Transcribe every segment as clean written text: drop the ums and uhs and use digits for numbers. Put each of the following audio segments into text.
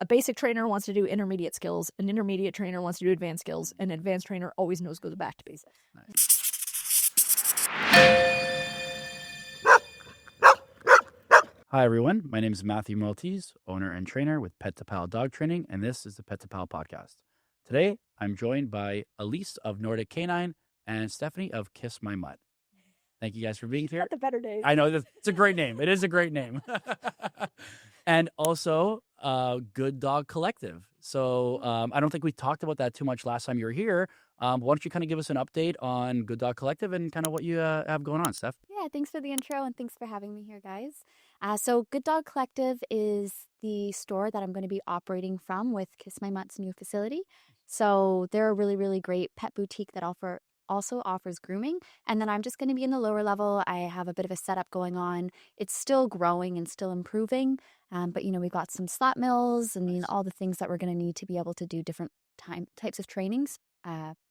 a basic trainer wants to do intermediate skills, an intermediate trainer wants to do advanced skills, an advanced trainer always goes back to basics. Hi, everyone. My name is Matthew Maltese, owner and trainer with Pet to Pal Dog Training, and this is the Pet to Pal podcast. Today, I'm joined by Elise of Nordik K9 and Stephanie of Kiss My Mutt. Thank you guys for being here. Not the better days. I know, it's a great name. It is a great name. And also, Good Dog Collective. So I don't think we talked about that too much last time you were here. Why don't you kind of give us an update on Good Dog Collective and kind of what you have going on, Steph? Yeah, thanks for the intro and thanks for having me here, guys. So Good Dog Collective is the store that I'm going to be operating from with Kiss My Mutt's new facility. So they're a really, really great pet boutique that also offers grooming. And then I'm just going to be in the lower level. I have a bit of a setup going on. It's still growing and still improving. But, we've got some slap mills and all the things that we're going to need to be able to do different types of trainings,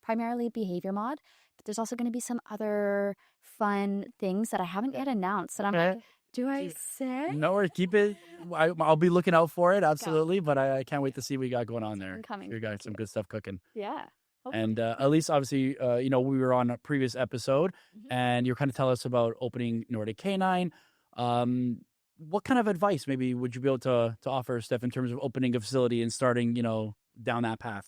primarily behavior mod. But there's also going to be some other fun things that I haven't yet announced. And I'm like, do I say? No, or keep it. I'll be looking out for it, absolutely. But I can't wait to see what you got going on there. You got some good stuff cooking. Yeah. And Elise, obviously, we were on a previous episode, and you're kind of telling us about opening Nordik K9. What kind of advice maybe would you be able to offer, Steph, in terms of opening a facility and starting, down that path?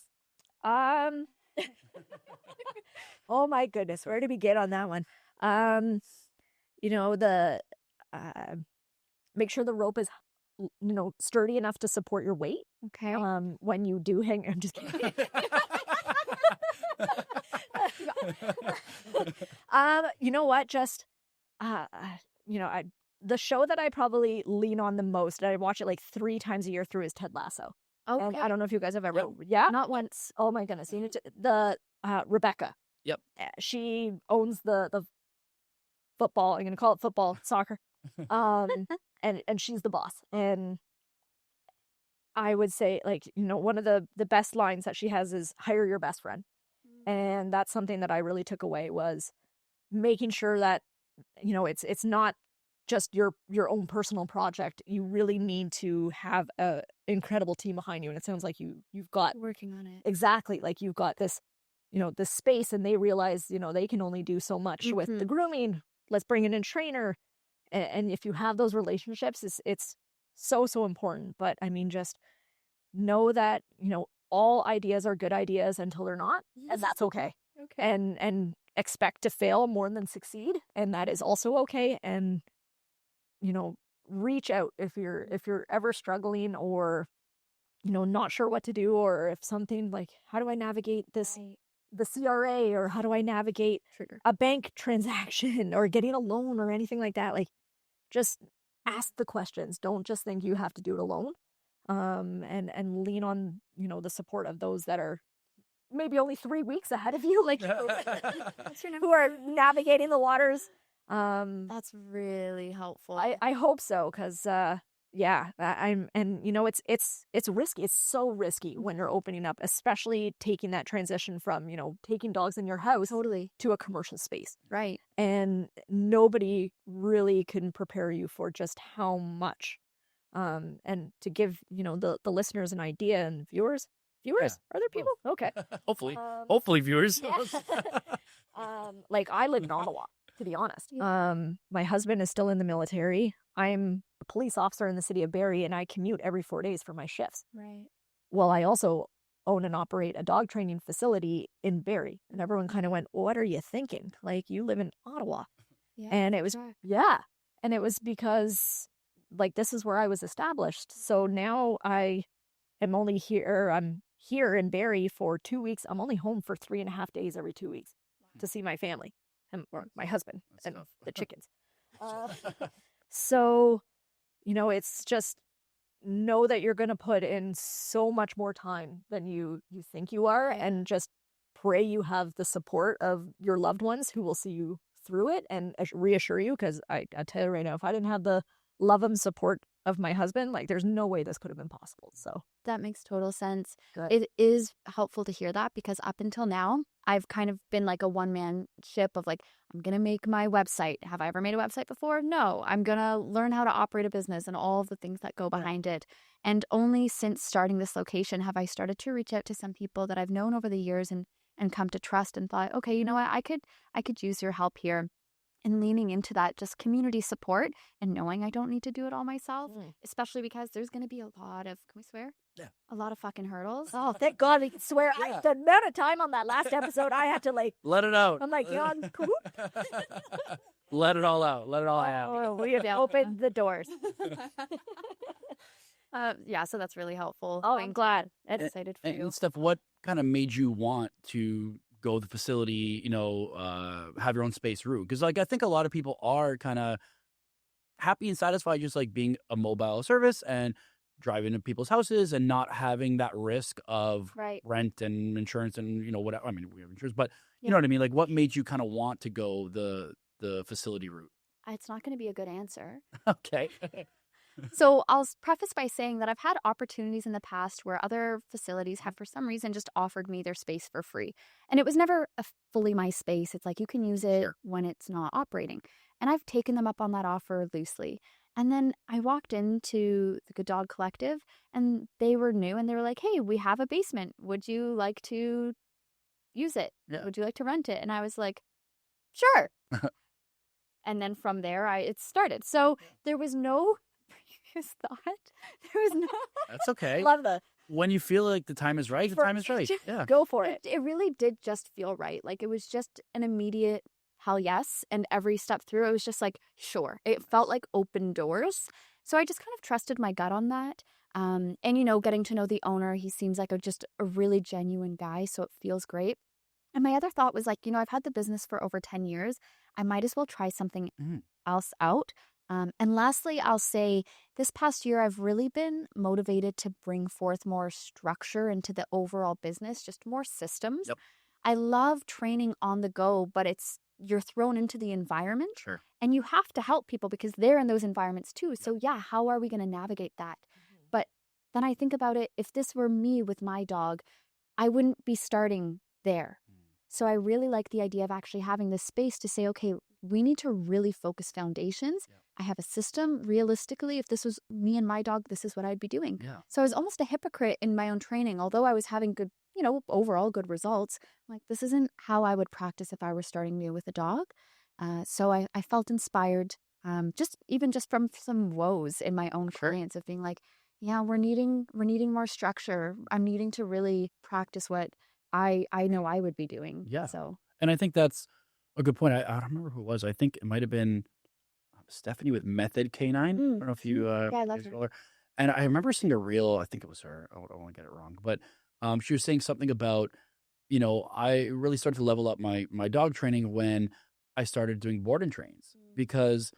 Oh my goodness, where to begin on that one? Make sure the rope is, sturdy enough to support your weight. Okay. When you do hang, I'm just kidding. You know what? Just, the show that I probably lean on the most, and I watch it like 3 times a year through, is Ted Lasso. Okay. And I don't know if you guys have ever, yeah, not once. Oh my goodness, Rebecca. Yep. She owns the football. I'm gonna call it football, soccer. And she's the boss. And I would say, one of the best lines that she has is hire your best friend. And that's something that I really took away, was making sure that, it's not just your own personal project. You really need to have a incredible team behind you. And it sounds like you've got working on it. Exactly. Like you've got this, this space, and they realize, they can only do so much with the grooming. Let's bring in a trainer. And if you have those relationships, it's so, so important. But I mean, just know that, all ideas are good ideas until they're not, and that's okay. Okay. And expect to fail more than succeed, and that is also okay. And, reach out if you're ever struggling or, not sure what to do, or if something like, how do I navigate this, the CRA, or how do I navigate a bank transaction or getting a loan or anything like that. Like, just ask the questions. Don't just think you have to do it alone. And lean on, the support of those that are maybe only 3 weeks ahead of you, like who are navigating the waters. That's really helpful. I hope so, because it's risky. It's so risky when you're opening up, especially taking that transition from, taking dogs in your house to a commercial space. Right. And nobody really can prepare you for just how much. And to give, the listeners an idea, and viewers, are there people? Okay. Hopefully viewers. Yeah. I live in Ottawa, to be honest. My husband is still in the military. I'm a police officer in the city of Barrie, and I commute every 4 days for my shifts. Right. Well, I also own and operate a dog training facility in Barrie, and everyone kind of went, what are you thinking? Like, you live in Ottawa. Yeah, and it was, and it was because, this is where I was established. So now I am only here. I'm here in Barrie for 2 weeks. I'm only home for 3.5 days every 2 weeks to see my family or my husband and the chickens. So, it's just, know that you're going to put in so much more time than you think you are, and just pray you have the support of your loved ones who will see you through it and reassure you. Because I tell you right now, if I didn't have the love and support of my husband, like there's no way this could have been possible. So That makes total sense. good. It is helpful to hear that because up until now, I've kind of been like a one-man ship of like, I'm going to make my website. Have I ever made a website before? No. I'm going to learn how to operate a business and all of the things that go behind it. And only since starting this location have I started to reach out to some people that I've known over the years and come to trust and thought, okay, you know what? I could use your help here. And leaning into that just community support and knowing I don't need to do it all myself, especially because there's going to be a lot of, can we swear? Yeah. A lot of fucking hurdles. Oh, thank God we can swear. Yeah. The amount of time on that last episode, I had to like, Let it out. I'm like, God, Let it all out. Let it all out. oh, we have opened the doors. Yeah, so that's really helpful. Oh, I'm glad. I'm excited for you. And Steph, what kind of made you want to go the facility, have your own space route? Because like I think a lot of people are kind of happy and satisfied just like being a mobile service and driving to people's houses and not having that risk of Right. rent and insurance and whatever. I mean, we have insurance, but you Yeah. know what I mean? Like what made you kind of want to go the facility route? It's not going to be a good answer. Okay. So I'll preface by saying that I've had opportunities in the past where other facilities have for some reason just offered me their space for free. And it was never fully my space. It's like you can use it when it's not operating. And I've taken them up on that offer loosely. And then I walked into the Good Dog Collective and they were new and they were like, hey, we have a basement. Would you like to use it? Yeah. Would you like to rent it? And I was like, sure. And then from there, it started. So there was no previous thought. There was no. That's okay. Love the When you feel like the time is right, the time is right. Yeah. go for it. It really did just feel right. Like it was just an immediate hell yes. And every step through, it was just like, sure. It felt like open doors. So I just kind of trusted my gut on that. And, getting to know the owner, he seems like just a really genuine guy. So it feels great. And my other thought was like, I've had the business for over 10 years. I might as well try something else out. And lastly, I'll say this past year, I've really been motivated to bring forth more structure into the overall business, just more systems. Yep. I love training on the go, but you're thrown into the environment Sure. and you have to help people because they're in those environments too. So yeah, how are we going to navigate that? But then I think about it, if this were me with my dog, I wouldn't be starting there. So I really like the idea of actually having this space to say, okay, we need to really focus foundations. Yeah. I have a system. Realistically, if this was me and my dog, this is what I'd be doing. Yeah. So I was almost a hypocrite in my own training. Although I was having good, overall good results, like this isn't how I would practice if I were starting new with a dog. So I felt inspired, just from some woes in my own clients of being like, yeah, we're needing more structure. I'm needing to really practice what I know I would be doing. Yeah. So, And I think that's a good point. I don't remember who it was. I think it might have been Stephanie with Method K9. I don't know if you yeah, I love you her. follow her. And I remember seeing a reel. I think it was her. I don't want to get it wrong, but she was saying something about, I really started to level up my dog training when I started doing board and trains because,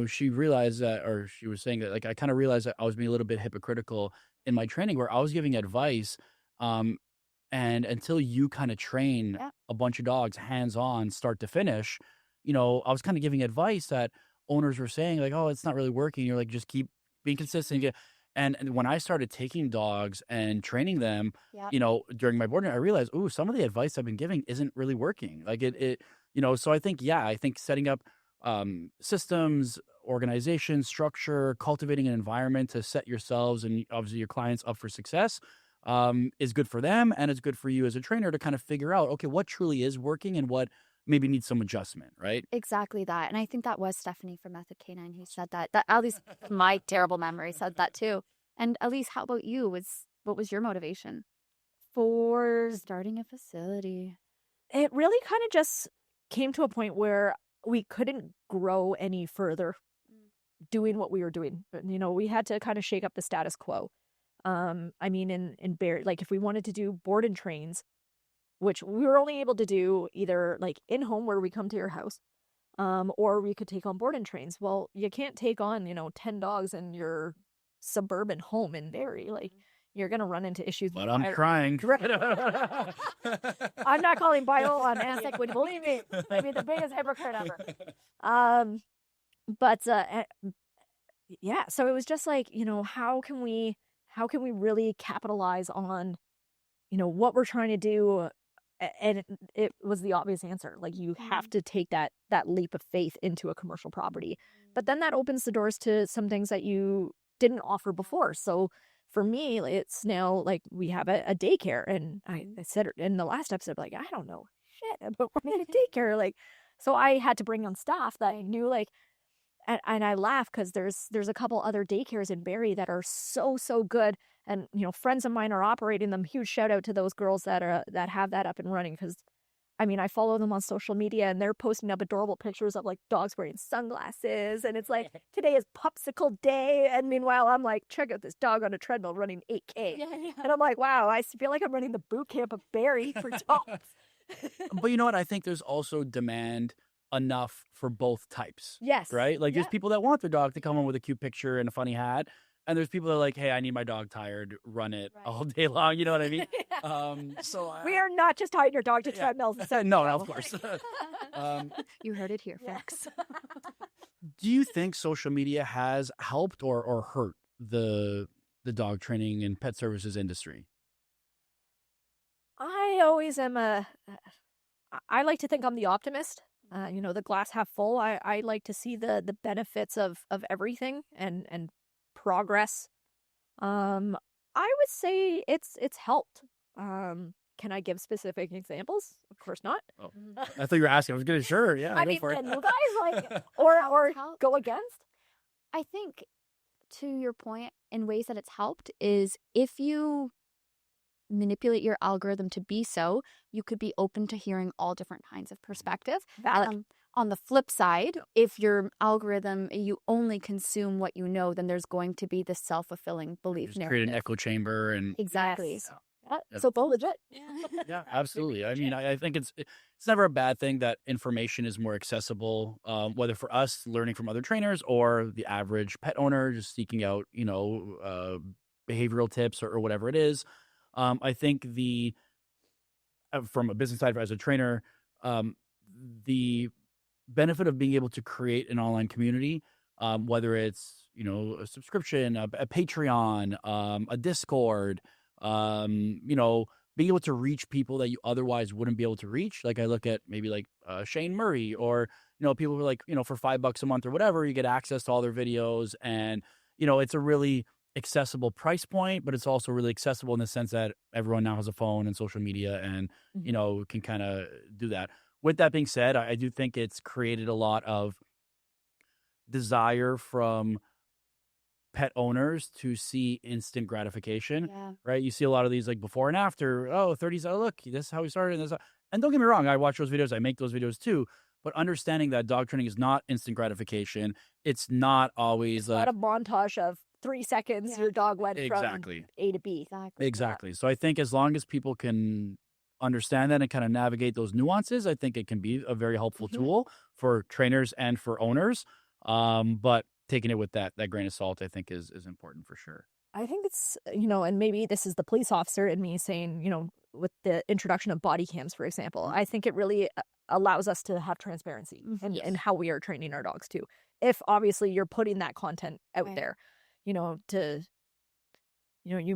she realized that, or she was saying that, like, I kind of realized that I was being a little bit hypocritical in my training where I was giving advice. And until you kind of train a bunch of dogs hands-on, start to finish, I was kind of giving advice that owners were saying like, oh, it's not really working. You're like, just keep being consistent. And when I started taking dogs and training them, during my boarding, I realized, oh, some of the advice I've been giving isn't really working. Like so I think setting up systems, organization, structure, cultivating an environment to set yourselves and obviously your clients up for success is good for them. And it's good for you as a trainer to kind of figure out, okay, what truly is working and what maybe needs some adjustment, right? Exactly that. And I think that was Stephanie from Method K9 who said that. That at least my terrible memory said that too. And Elise, how about you? What was your motivation For starting a facility? it really kind of just came to a point where we couldn't grow any further doing what we were doing. We had to kind of shake up the status quo. I mean, in Bear, like if we wanted to do board and trains, which we were only able to do either like in home where we come to your house, or we could take on board and trains. Well, you can't take on, 10 dogs in your suburban home in Barrie. Like you're going to run into issues. But I'm trying. I'm not calling bio on ASIC, would believe me. I'd be the biggest hypocrite ever. But yeah, so it was just like, how can we really capitalize on, what we're trying to do? And it was the obvious answer. Like, you have to take that leap of faith into a commercial property. But then that opens the doors to some things that you didn't offer before. So for me, it's now like we have a daycare, and I said in the last episode, like, I don't know shit about running a daycare. Like, so I had to bring on staff that I knew, like, and I laugh because there's a couple other daycares in Barrie that are so good, and friends of mine are operating them. Huge shout out to those girls that have that up and running, because I mean, I follow them on social media, and they're posting up adorable pictures of like dogs wearing sunglasses, and it's like, today is popsicle day, and meanwhile I'm like, check out this dog on a treadmill running 8K, and I'm like, wow, I feel like I'm running the boot camp of Barrie for dogs. But you know what? I think there's also demand enough for both types. Yes. Right? Like, there's Yeah. people that want their dog to come home with a cute picture and a funny hat. And there's people that are like, hey, I need my dog tired, run it all day long. You know what I mean? So We are not just tying your dog to treadmills. no, of course. You heard it here, folks. Do you think social media has helped or hurt the dog training and pet services industry? I always am I like to think I'm the optimist. The glass half full. I like to see the benefits of everything and progress. I would say it's helped. Can I give specific examples? Of course not. Oh, I thought you were asking. I was gonna sure, yeah. I go mean, for it. can you guys like or go against? I think, to your point, in ways that it's helped is if you manipulate your algorithm to be so, you could be open to hearing all different kinds of perspective. Valid. On the flip side, if your algorithm, you only consume what you know, then there's going to be this self-fulfilling belief Just narrative. create an echo chamber and Exactly. Yes. So both legit. yeah, absolutely. I mean, I think it's never a bad thing that information is more accessible, whether for us learning from other trainers or the average pet owner just seeking out, behavioral tips or whatever it is. I think from a business side as a trainer, the benefit of being able to create an online community, whether it's, a subscription, a Patreon, a Discord, being able to reach people that you otherwise wouldn't be able to reach. Like, I look at maybe like Shane Murray, or, people who are like, for $5 a month or whatever, you get access to all their videos. And, it's a really accessible price point, but it's also really accessible in the sense that everyone now has a phone and social media and, can kind of do that. With that being said, I do think it's created a lot of desire from pet owners to see instant gratification, right? You see a lot of these like before and after, 30s, look, this is how we started. And don't get me wrong, I watch those videos, I make those videos too, but understanding that dog training is not instant gratification. It's not always not a montage of 3 seconds your dog went from A to B. Exactly. So I think as long as people can understand that and kind of navigate those nuances, I think it can be a very helpful tool for trainers and for owners. But taking it with that grain of salt, I think is important for sure. I think it's, and maybe this is the police officer in me saying, with the introduction of body cams, for example, I think it really allows us to have transparency in how we are training our dogs too. If obviously you're putting that content out there, you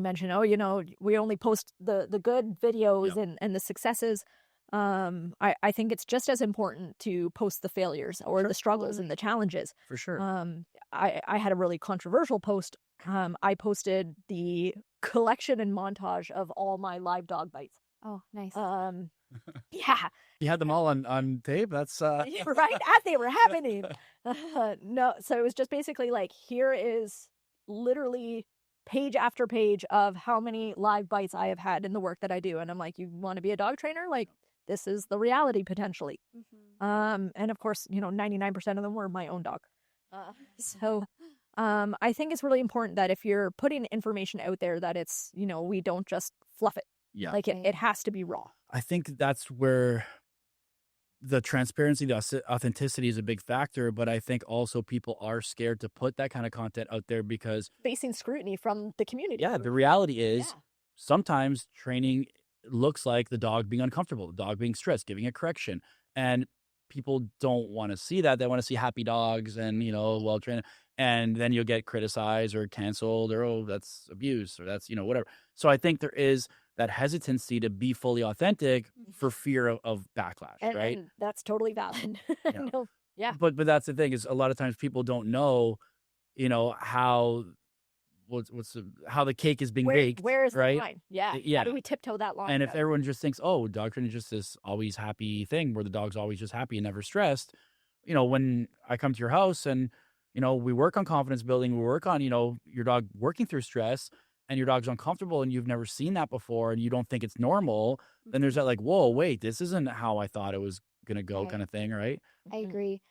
mentioned, we only post the good videos and the successes. I think it's just as important to post the failures or the struggles and the challenges. For sure. I had a really controversial post. I posted the collection and montage of all my live dog bites. Oh, nice. Yeah. You had them all on tape? That's right as they were happening. No, so it was just basically like, here is literally page after page of how many live bites I have had in the work that I do. And I'm like, you want to be a dog trainer? Like, this is the reality potentially. And of course, 99% of them were my own dog. So I think it's really important that if you're putting information out there, that it's, we don't just fluff it. Yeah. Like it has to be raw. I think that's where the transparency, the authenticity is a big factor, but I think also people are scared to put that kind of content out there because facing scrutiny from the community. Yeah, the reality is sometimes training looks like the dog being uncomfortable, the dog being stressed, giving a correction. And people don't want to see that. They want to see happy dogs and, well trained. And then you'll get criticized or canceled or, oh, that's abuse or that's, whatever. So I think there is that hesitancy to be fully authentic for fear of backlash, right? And that's totally valid. Yeah. No, yeah. But that's the thing is a lot of times people don't know, how how the cake is being baked. Where is right? the line? Yeah. Yeah. How do we tiptoe that line? And if everyone just thinks, oh, dog training is just this always happy thing where the dog's always just happy and never stressed, when I come to your house and, we work on confidence building, we work on, your dog working through stress and your dog's uncomfortable and you've never seen that before and you don't think it's normal, then there's that like, whoa, wait, this isn't how I thought it was going to go kind of thing, right? I agree.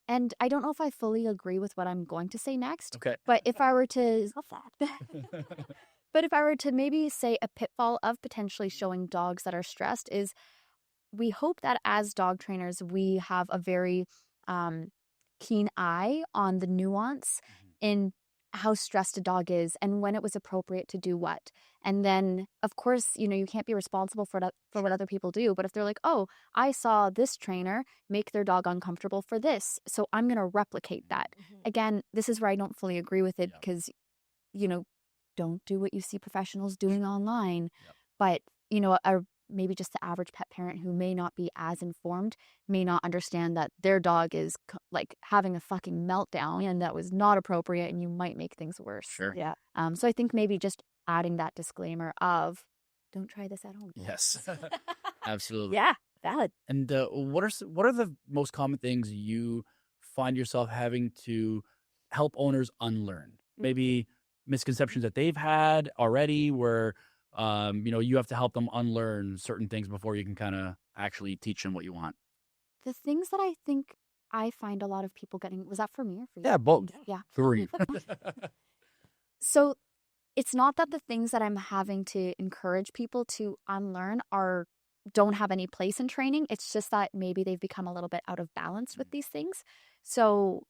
And I don't know if I fully agree with what I'm going to say next. Okay. But if I were to Love that. But if I were to maybe say a pitfall of potentially showing dogs that are stressed is we hope that as dog trainers, we have a very keen eye on the nuance in how stressed a dog is and when it was appropriate to do what. And then, of course, you can't be responsible for what other people do. But if they're like, oh, I saw this trainer make their dog uncomfortable for this, so I'm going to replicate that. Again, this is where I don't fully agree with it because, don't do what you see professionals doing online. But, maybe just the average pet parent who may not be as informed may not understand that their dog is like having a fucking meltdown and that was not appropriate and you might make things worse. Sure. Yeah. So I think maybe just adding that disclaimer of don't try this at home. Yes. Absolutely. Yeah. Valid. And what are the most common things you find yourself having to help owners unlearn? Maybe misconceptions that they've had already where you have to help them unlearn certain things before you can kind of actually teach them what you want. The things that I think I find a lot of people getting, was that for me or for you? Yeah, both. Yeah. Three. So it's not that the things that I'm having to encourage people to unlearn don't have any place in training. It's just that maybe they've become a little bit out of balance with these things. So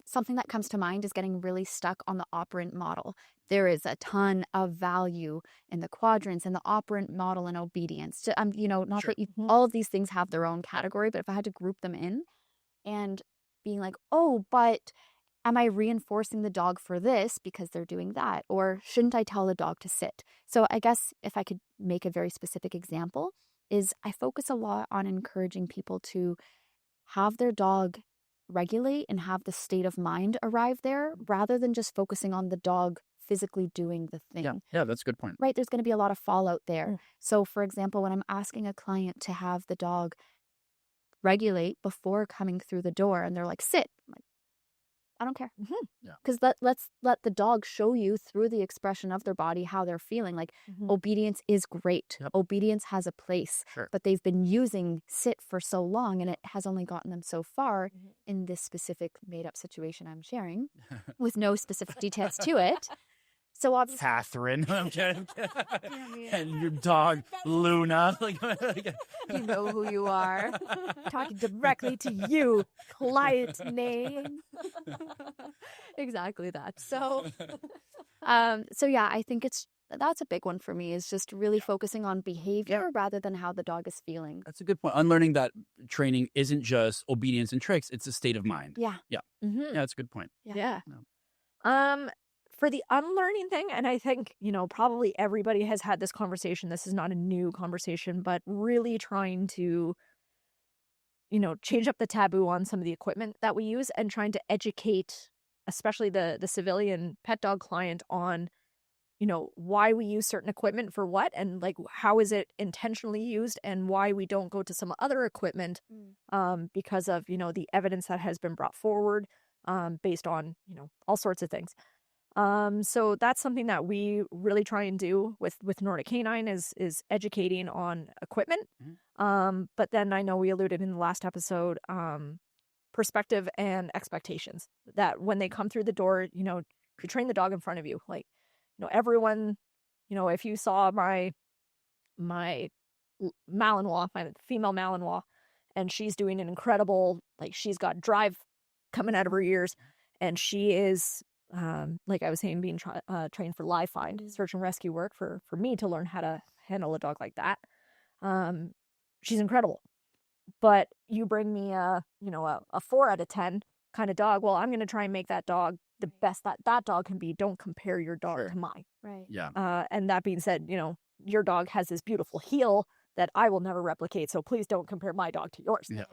something that comes to mind is getting really stuck on the operant model. There is a ton of value in the quadrants and the operant model and obedience. Not Sure. that all of these things have their own category, but if I had to group them in and being like, oh, but am I reinforcing the dog for this because they're doing that? Or shouldn't I tell the dog to sit? So I guess if I could make a very specific example is I focus a lot on encouraging people to have their dog regulate and have the state of mind arrive there rather than just focusing on the dog physically doing the thing. Yeah, that's a good point. Right, there's going to be a lot of fallout there. So for example, when I'm asking a client to have the dog regulate before coming through the door and they're like, sit, I'm like, I don't care. Yeah. Because let's let the dog show you through the expression of their body how they're feeling. Like obedience is great. Yep. Obedience has a place. Sure. But they've been using sit for so long and it has only gotten them so far in this specific made up situation I'm sharing with no specific details to it. So obviously, Catherine. I'm kidding. And your dog, Luna. you know who you are. Talking directly to you, client name. Exactly that. So yeah, I think that's a big one for me is just really focusing on behavior rather than how the dog is feeling. That's a good point. Unlearning that training isn't just obedience and tricks; it's a state of mind. Yeah. Yeah. Mm-hmm. Yeah, that's a good point. Yeah. No. For the unlearning thing, and I think, probably everybody has had this conversation. This is not a new conversation, but really trying to, change up the taboo on some of the equipment that we use and trying to educate, especially the civilian pet dog client on, why we use certain equipment for what and like how is it intentionally used and why we don't go to some other equipment because of, the evidence that has been brought forward based on, all sorts of things. So that's something that we really try and do with Nordik K9 is educating on equipment. But then I know we alluded in the last episode, perspective and expectations that when they come through the door, you train the dog in front of you. Like, everyone, if you saw my Malinois, my female Malinois, and she's doing an incredible, like she's got drive coming out of her ears and she is, like I was saying, being trained for live find, search and rescue work for me to learn how to handle a dog like that. She's incredible. but you bring me a 4 out of 10 kind of dog. Well, I'm going to try and make that dog the best that dog can be. Don't compare your dog to mine. Right. Yeah. And that being said, your dog has this beautiful heel that I will never replicate. So please don't compare my dog to yours. Yeah.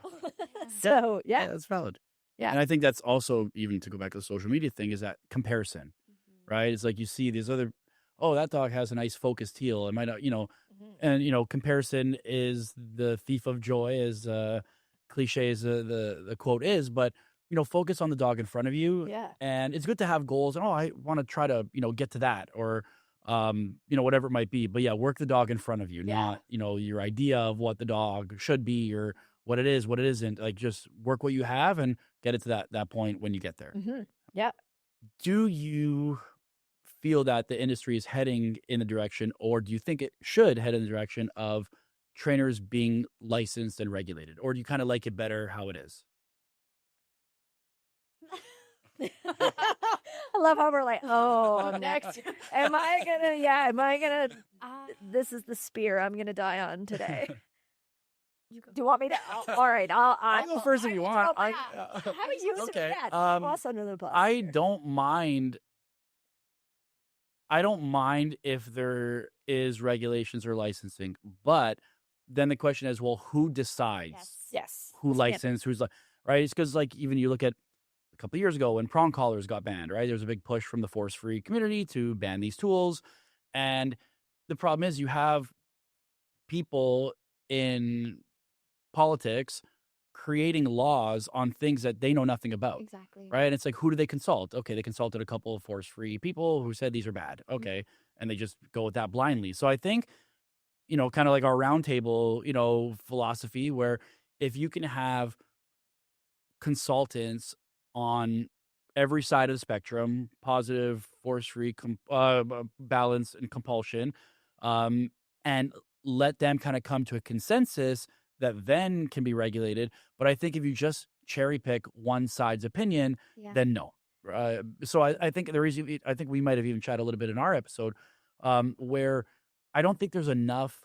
So Yeah, that's valid. Yeah. And I think that's also, even to go back to the social media thing, is that comparison, right? It's like you see these other, oh, that dog has a nice focused heel. It might not, and, comparison is the thief of joy, as cliche as the quote is, but, focus on the dog in front of you. Yeah. And it's good to have goals. And, I want to try to, get to that, or, whatever it might be. But yeah, work the dog in front of you, not, your idea of what the dog should be or what it is, what it isn't. Like, just work what you have and get it to that point when you get there. Yeah. Do you feel that the industry is heading in the direction, or do you think it should head in the direction of trainers being licensed and regulated? Or do you kind of like it better how it is? I love how we're like, oh, next. Am I gonna, this is the spear I'm gonna die on today. Do you want me to? All right, I'll go first if you want. How about you? Okay. Toss under the bus. I don't mind if there is regulations or licensing, but then the question is, well, who decides? Yes. Who licensed? Who's like, right? It's because, like, even you look at a couple of years ago when prong collars got banned, right? There was a big push from the force-free community to ban these tools, and the problem is you have people in politics creating laws on things that they know nothing about. Exactly. Right. And it's like, who do they consult? Okay, they consulted a couple of force-free people who said these are bad. Okay. And they just go with that blindly. So I think, kind of like our roundtable, philosophy, where if you can have consultants on every side of the spectrum, positive, force-free, balance, and compulsion, and let them kind of come to a consensus that then can be regulated. But I think if you just cherry pick one side's opinion, then no. So I think I think we might have even chatted a little bit in our episode, where I don't think there's enough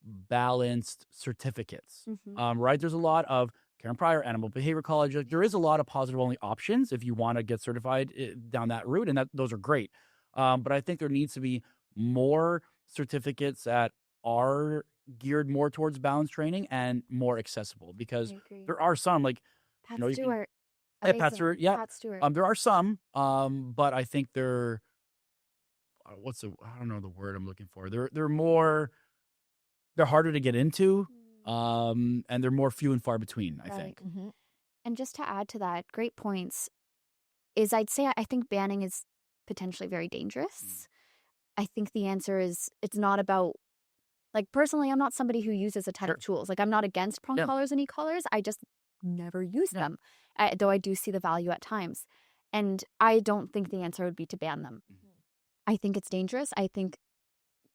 balanced certificates. Right? There's a lot of Karen Pryor, Animal Behavior College. Like, there is a lot of positive only options if you want to get certified down that route, and those are great. But I think there needs to be more certificates that are geared more towards balance training and more accessible, because there are some, like Pat Stewart. Pat Stewart, yeah. Pat Stewart. There are some, but I think they're I don't know the word I'm looking for. They're harder to get into, and they're more few and far between, I think. And just to add to that, great points, is I'd say I think banning is potentially very dangerous. I think the answer is, it's not about, like, personally, I'm not somebody who uses a ton of tools. Like, I'm not against prong collars and e-collars. I just never use them, though I do see the value at times. And I don't think the answer would be to ban them. I think it's dangerous. I think,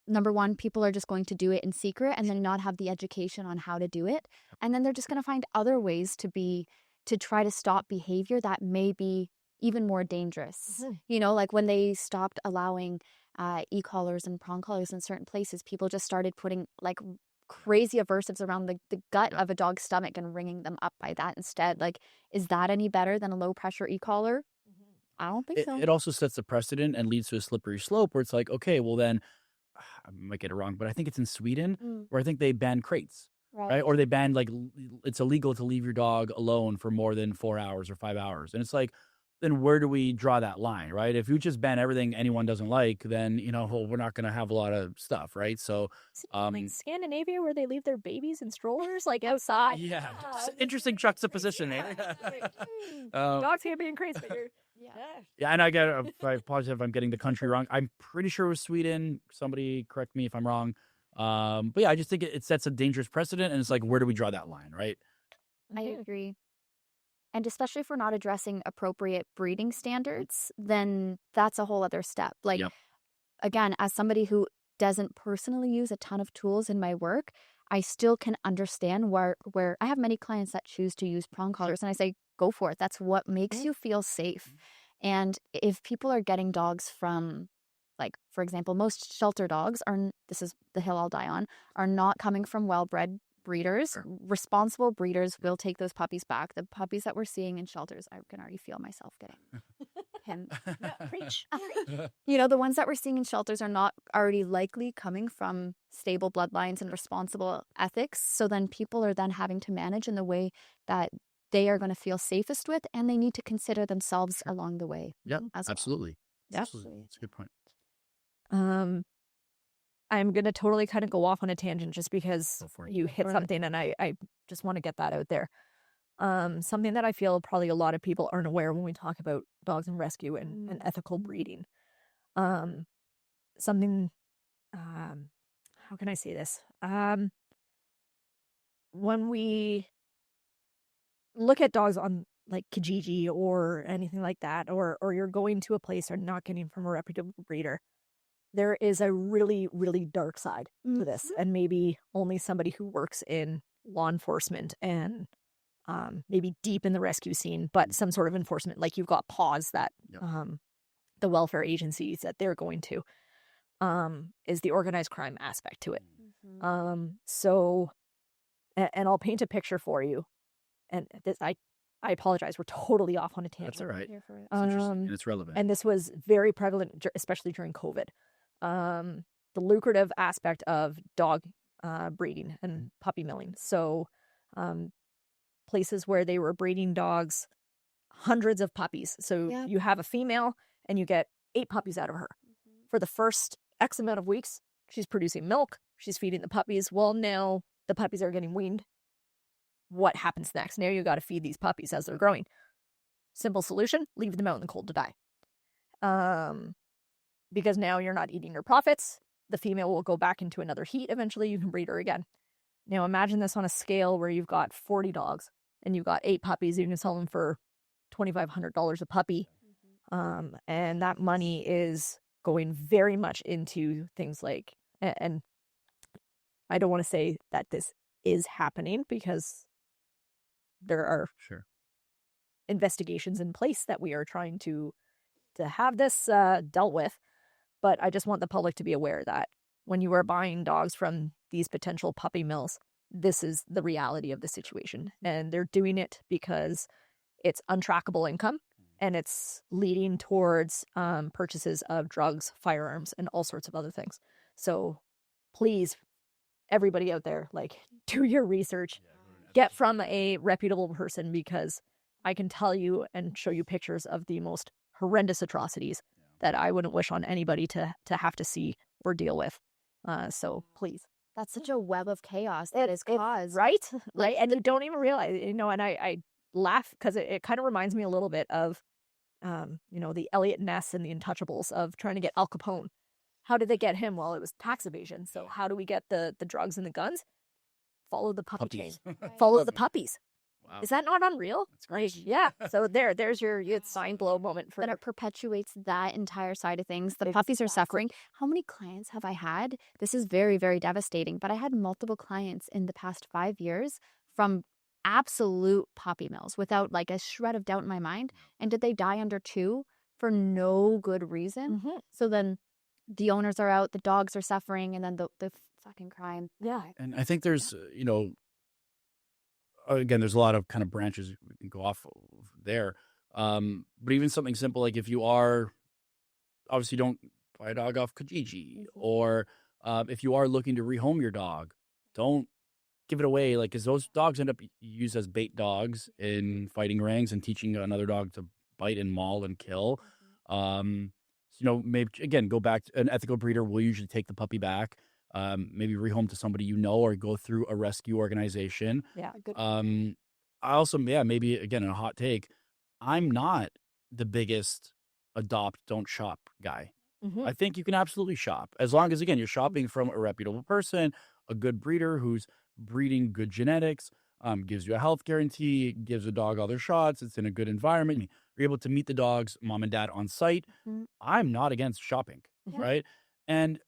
number one, people are just going to do it in secret and then not have the education on how to do it. And then they're just going to find other ways to try to stop behavior that may be even more dangerous. Like when they stopped allowing e-collars and prong collars in certain places, people just started putting like crazy aversives around the gut of a dog's stomach and ringing them up by that instead. Like, is that any better than a low pressure e-collar? I don't think so. It also sets a precedent and leads to a slippery slope where it's like, okay, well then, I might get it wrong, but I think it's in Sweden where I think they ban crates, right? Or they ban, like, it's illegal to leave your dog alone for more than 4 hours or 5 hours. And it's like, then where do we draw that line, right? If you just ban everything anyone doesn't like, then, we're not going to have a lot of stuff, right? So, like Scandinavia, where they leave their babies in strollers, like, outside. Yeah, interesting juxtaposition. Dogs can't be in crates, but you're... Yeah, and I apologize if I'm getting the country wrong. I'm pretty sure it was Sweden. Somebody correct me if I'm wrong. But yeah, I just think it sets a dangerous precedent, and it's like, where do we draw that line, right? I agree. And especially if we're not addressing appropriate breeding standards, then that's a whole other step. Like, again, as somebody who doesn't personally use a ton of tools in my work, I still can understand where I have many clients that choose to use prong collars, and I say, go for it. That's what makes you feel safe. And if people are getting dogs from, like, for example, most shelter dogs this is the hill I'll die on, are not coming from well-bred breeders. Sure. Responsible breeders will take those puppies back. The puppies that we're seeing in shelters, I can already feel myself getting him. Preach. You know, the ones that we're seeing in shelters are not already likely coming from stable bloodlines and responsible ethics. So then people are then having to manage in the way that they are going to feel safest with, and they need to consider themselves along the way. Yep, as well. absolutely. Yeah. Absolutely. That's a good point. I'm going to totally kind of go off on a tangent just because Go for it. you hit for it. something and I just want to get that out there. Something that I feel probably a lot of people aren't aware when we talk about dogs and rescue and ethical breeding. Something, how can I say this? When we look at dogs on like Kijiji or anything like that, or you're going to a place or not getting from a reputable breeder, there is a really, really dark side to this. And maybe only somebody who works in law enforcement and maybe deep in the rescue scene, but some sort of enforcement, like you've got paws that Yep. the welfare agencies that they're going to, is the organized crime aspect to it. So, and I'll paint a picture for you. And this, I apologize, we're totally off on a tangent. That's all right. Here for it. It's interesting and it's relevant. And this was very prevalent, especially during COVID. The lucrative aspect of dog breeding and puppy milling. So, places where they were breeding dogs, hundreds of puppies. So Yeah. you have a female and you get 8 puppies out of her. For the first X amount of weeks, she's producing milk. She's feeding the puppies. Well, now the puppies are getting weaned. What happens next? Now you got to feed these puppies as they're growing. Simple solution, leave them out in the cold to die. Because now you're not eating your profits. The female will go back into another heat. Eventually you can breed her again. Now imagine this on a scale where you've got 40 dogs and you've got 8 puppies. You can sell them for $2,500 a puppy. And that money is going very much into things like, and I don't want to say that this is happening because there are Sure. investigations in place that we are trying to have this dealt with. But I just want the public to be aware that when you are buying dogs from these potential puppy mills, this is the reality of the situation. And they're doing it because it's untrackable income and it's leading towards purchases of drugs, firearms, and all sorts of other things. So please, everybody out there, like, do your research. Get from a reputable person, because I can tell you and show you pictures of the most horrendous atrocities that I wouldn't wish on anybody to have to see or deal with. So please. That's such a web of chaos that is caused. Right? Right? And you don't even realize, and I laugh because it kind of reminds me a little bit of, the Elliot Ness and the Untouchables of trying to get Al Capone. How did they get him? Well, it was tax evasion. So how do we get the drugs and the guns? Follow the puppy chain. Follow the puppies. Wow. Is that not unreal? That's great. Yeah. So there's your sign blow moment for That it perpetuates that entire side of things. The puppies are suffering. How many clients have I had? This is very, very devastating. But I had multiple clients in the past 5 years from absolute puppy mills without like a shred of doubt in my mind. And did they die under 2 for no good reason? Mhm. So then the owners are out, the dogs are suffering, and then the fucking crime. Yeah. And I think there's, again, there's a lot of kind of branches we can go off of there. But even something simple, like if you are, obviously don't buy a dog off Kijiji, or if you are looking to rehome your dog, don't give it away. Like, because those dogs end up used as bait dogs in fighting rings and teaching another dog to bite and maul and kill. Maybe, again, go back to an ethical breeder will usually take the puppy back. Maybe rehome to somebody or go through a rescue organization. Yeah. I also, maybe, again, a hot take, I'm not the biggest adopt, don't shop guy. Mhm. I think you can absolutely shop, as long as, again, you're shopping from a reputable person, a good breeder who's breeding good genetics, gives you a health guarantee, gives the dog all their shots, it's in a good environment, you're able to meet the dog's mom and dad on site. Mhm. I'm not against shopping, right? And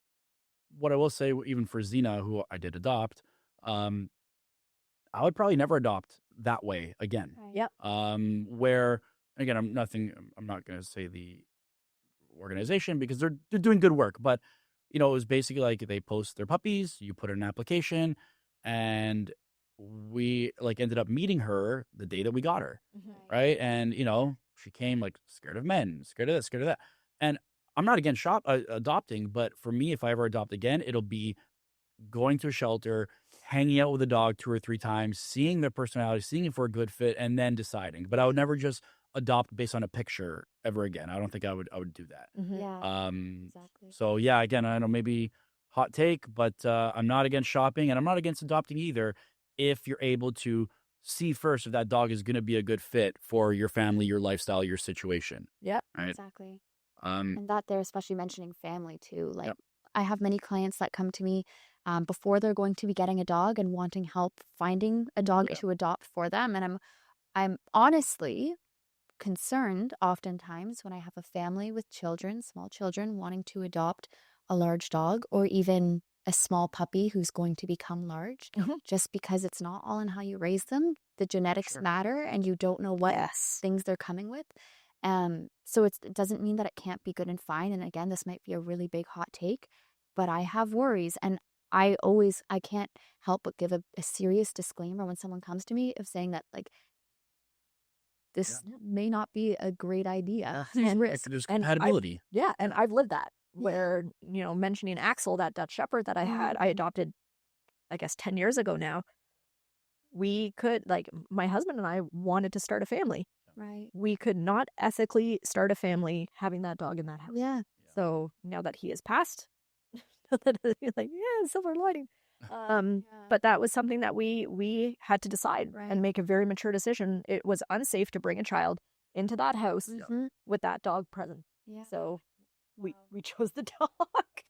what I will say, even for Xena, who I did adopt, I would probably never adopt that way again. Yep. Where, again, I'm not going to say the organization because they're doing good work, but it was basically like they post their puppies, you put in an application, and we like ended up meeting her the day that we got her, Mhm. right? And she came like scared of men, scared of this, scared of that. And I'm not against adopting, but for me, if I ever adopt again, it'll be going to a shelter, hanging out with a dog 2 or 3 times, seeing their personality, seeing if we're a good fit, and then deciding. But I would never just adopt based on a picture ever again. I don't think I would do that. Mhm. Yeah, Um, exactly. so yeah, again, I know maybe hot take, but I'm not against shopping and I'm not against adopting either if you're able to see first if that dog is going to be a good fit for your family, your lifestyle, your situation, Yeah. right? Exactly. Um, And that they're especially mentioning family too. Like Yep. I have many clients that come to me before they're going to be getting a dog and wanting help finding a dog Yeah. to adopt for them. And I'm honestly concerned oftentimes when I have a family with children, small children, wanting to adopt a large dog or even a small puppy who's going to become large, Mhm. just because it's not all in how you raise them. The genetics Sure. matter and you don't know what Yes. things they're coming with. So it doesn't mean that it can't be good and fine. And again, this might be a really big hot take, but I have worries. And I can't help but give a serious disclaimer when someone comes to me of saying that, like, this may not be a great idea. There's And risk. There's And compatibility. and I've lived that where, mentioning Axel, that Dutch Shepherd that I had, I adopted, I guess, 10 years ago now. We could, like, my husband and I wanted to start a family. Right. We could not ethically start a family having that dog in that house. Yeah. So now that he has passed, like, yeah, silver lining. But that was something that we had to decide Right. and make a very mature decision. It was unsafe to bring a child into that house Mhm. with that dog present. Yeah. So we chose the dog.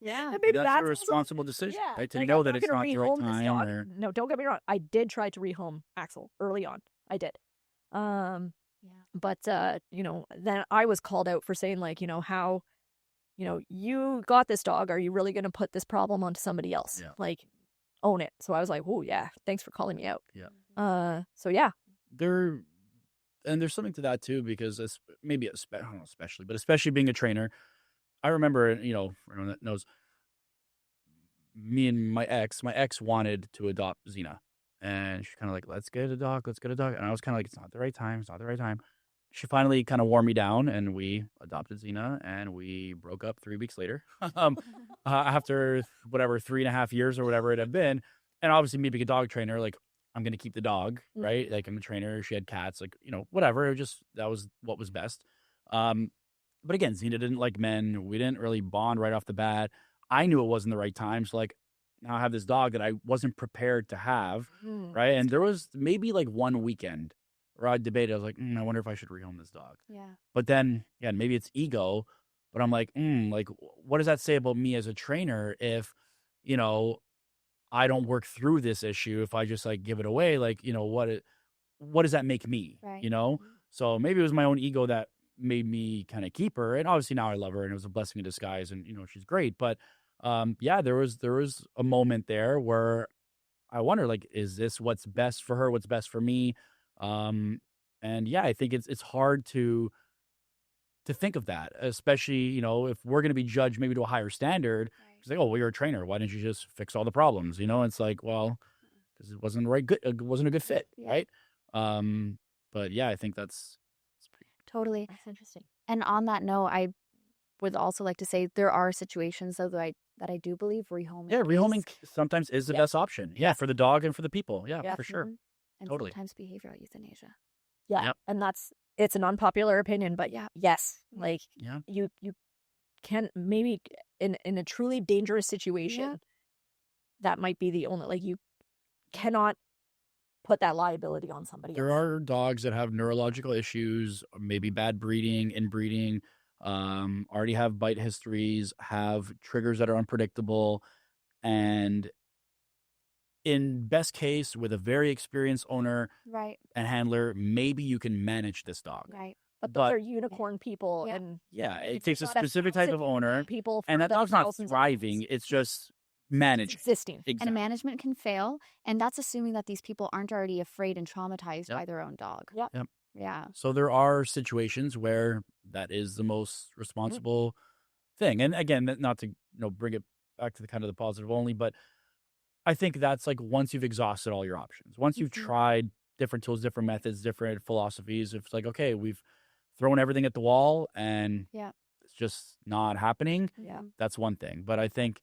Yeah. And maybe That's a also- responsible decision, yeah, right? To like, know I'm that not it's gonna not the right rehome this time dog. or No, don't get me wrong. I did try to rehome Axel early on. I did. Yeah. But then I was called out for saying, like, how, you got this dog. Are you really going to put this problem onto somebody else? Yeah. Like, own it. So I was like, oh yeah, thanks for calling me out. Yeah. So yeah. There's something to that too, because I don't know, especially being a trainer, I remember, everyone that knows me and my ex wanted to adopt Xena, and she's kind of like, let's get a dog. And I was kind of like, it's not the right time. It's not the right time. She finally kind of wore me down and we adopted Xena and we broke up 3 weeks later. After whatever, 3.5 years or whatever it had been. And obviously me being a dog trainer, like, I'm going to keep the dog, right? Like, I'm a trainer. She had cats, like, whatever. That was what was best. But again, Xena didn't like men. We didn't really bond right off the bat. I knew it wasn't the right time. So, like, now I have this dog that I wasn't prepared to have, right? And there was maybe like one weekend where I debated. I was like, I wonder if I should rehome this dog. Yeah. But then, yeah, maybe it's ego. But I'm like, like, what does that say about me as a trainer if, I don't work through this issue, if I just like give it away? Like, what does that make me? Right. So maybe it was my own ego that made me kind of keep her. And obviously now I love her and it was a blessing in disguise and, she's great. But yeah, there was a moment there where I wonder, like, is this what's best for her? What's best for me? And yeah, I think it's hard to think of that, especially, if we're going to be judged maybe to a higher standard. It's like, oh, well, you're a trainer. Why didn't you just fix all the problems? It's like, well, because it wasn't it wasn't a good fit. Yeah. Right. But yeah, I think that's pretty. Totally. That's interesting. And on that note, I would also like to say there are situations though that I do believe rehoming. Yeah, rehoming sometimes is the best option. Yeah, for the dog and for the people. Yeah. For sure. And Totally. sometimes behavioral euthanasia. Yeah. Yep. And it's an unpopular opinion, but yes, like, Yeah. you can maybe in a truly dangerous situation, that might be the only, like, you cannot put that liability on somebody There else. are dogs that have neurological issues, maybe bad breeding, inbreeding, already have bite histories, have triggers that are unpredictable, and in best case, with a very experienced owner Right. and handler, maybe you can manage this dog. Right. But those are unicorn people, Yeah. and Yeah, it it's takes a not specific type of 1,000 owner, people for and that the dog's not thousands of thriving. dogs. It's just It's managing. existing. Exactly. And management can fail, and that's assuming that these people aren't already afraid and traumatized Yep. by their own dog. Yep. Yep. Yeah. So there are situations where that is the most responsible thing. And again, not to bring it back to the kind of the positive only, but I think that's like once you've exhausted all your options, once you've tried different tools, different methods, different philosophies, it's like, okay, we've thrown everything at the wall and Yeah. it's just not happening. Yeah. That's one thing. But I think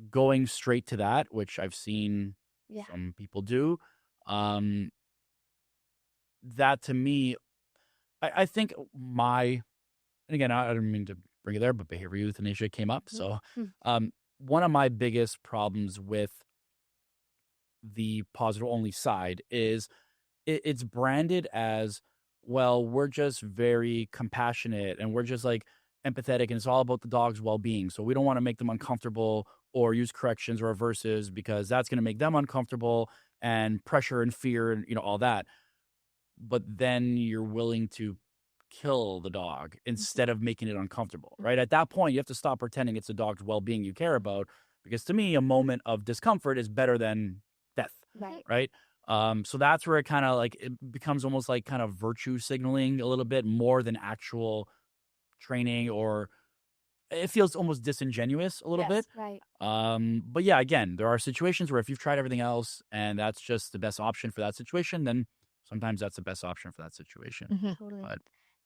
going straight to that, which I've seen Yeah. some people do, that to me, I think and again, I don't mean to bring it there, but behavioral euthanasia came up. So one of my biggest problems with the positive only side is it's branded as, well, we're just very compassionate and we're just like empathetic and it's all about the dog's well-being. So we don't want to make them uncomfortable or use corrections or reverses because that's going to make them uncomfortable and pressure and fear and, all that. But then you're willing to kill the dog instead of making it uncomfortable, right? At that point, you have to stop pretending it's the dog's well-being you care about, because to me, a moment of discomfort is better than death, right? So that's where it kind of like, it becomes almost like kind of virtue signaling a little bit more than actual training, or it feels almost disingenuous a little bit. Right. But yeah, again, there are situations where if you've tried everything else and that's just the best option for that situation, then sometimes that's the best option for that situation. Totally. But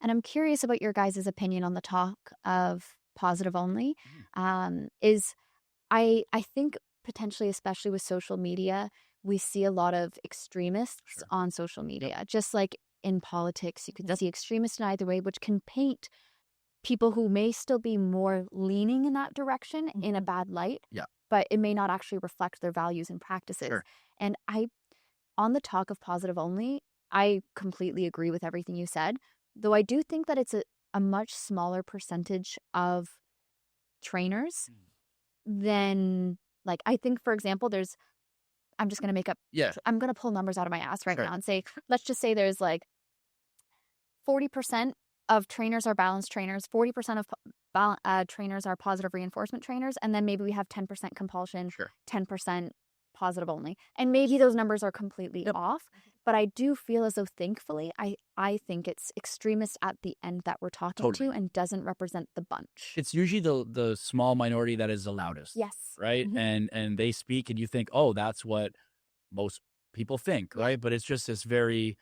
And I'm curious about your guys' opinion on the talk of positive only. Is I think potentially, especially with social media, we see a lot of extremists on social media. Just like in politics, you can see extremists in either way, which can paint people who may still be more leaning in that direction in a bad light. Yeah. But it may not actually reflect their values and practices. Sure. And on the talk of positive only, I completely agree with everything you said, though I do think that it's a much smaller percentage of trainers than, like, I think, for example, I'm just going to make up, I'm going to pull numbers out of my ass right now and say, let's just say there's like 40% of trainers are balanced trainers, 40% of trainers are positive reinforcement trainers, and then maybe we have 10% compulsion, 10% positive only. And maybe those numbers are completely off, but I do feel as though, thankfully, I think it's extremists at the end that we're talking to and doesn't represent the bunch. It's usually the small minority that is the loudest. Yes. Right? And they speak and you think, oh, that's what most people think, right? But it's just this very,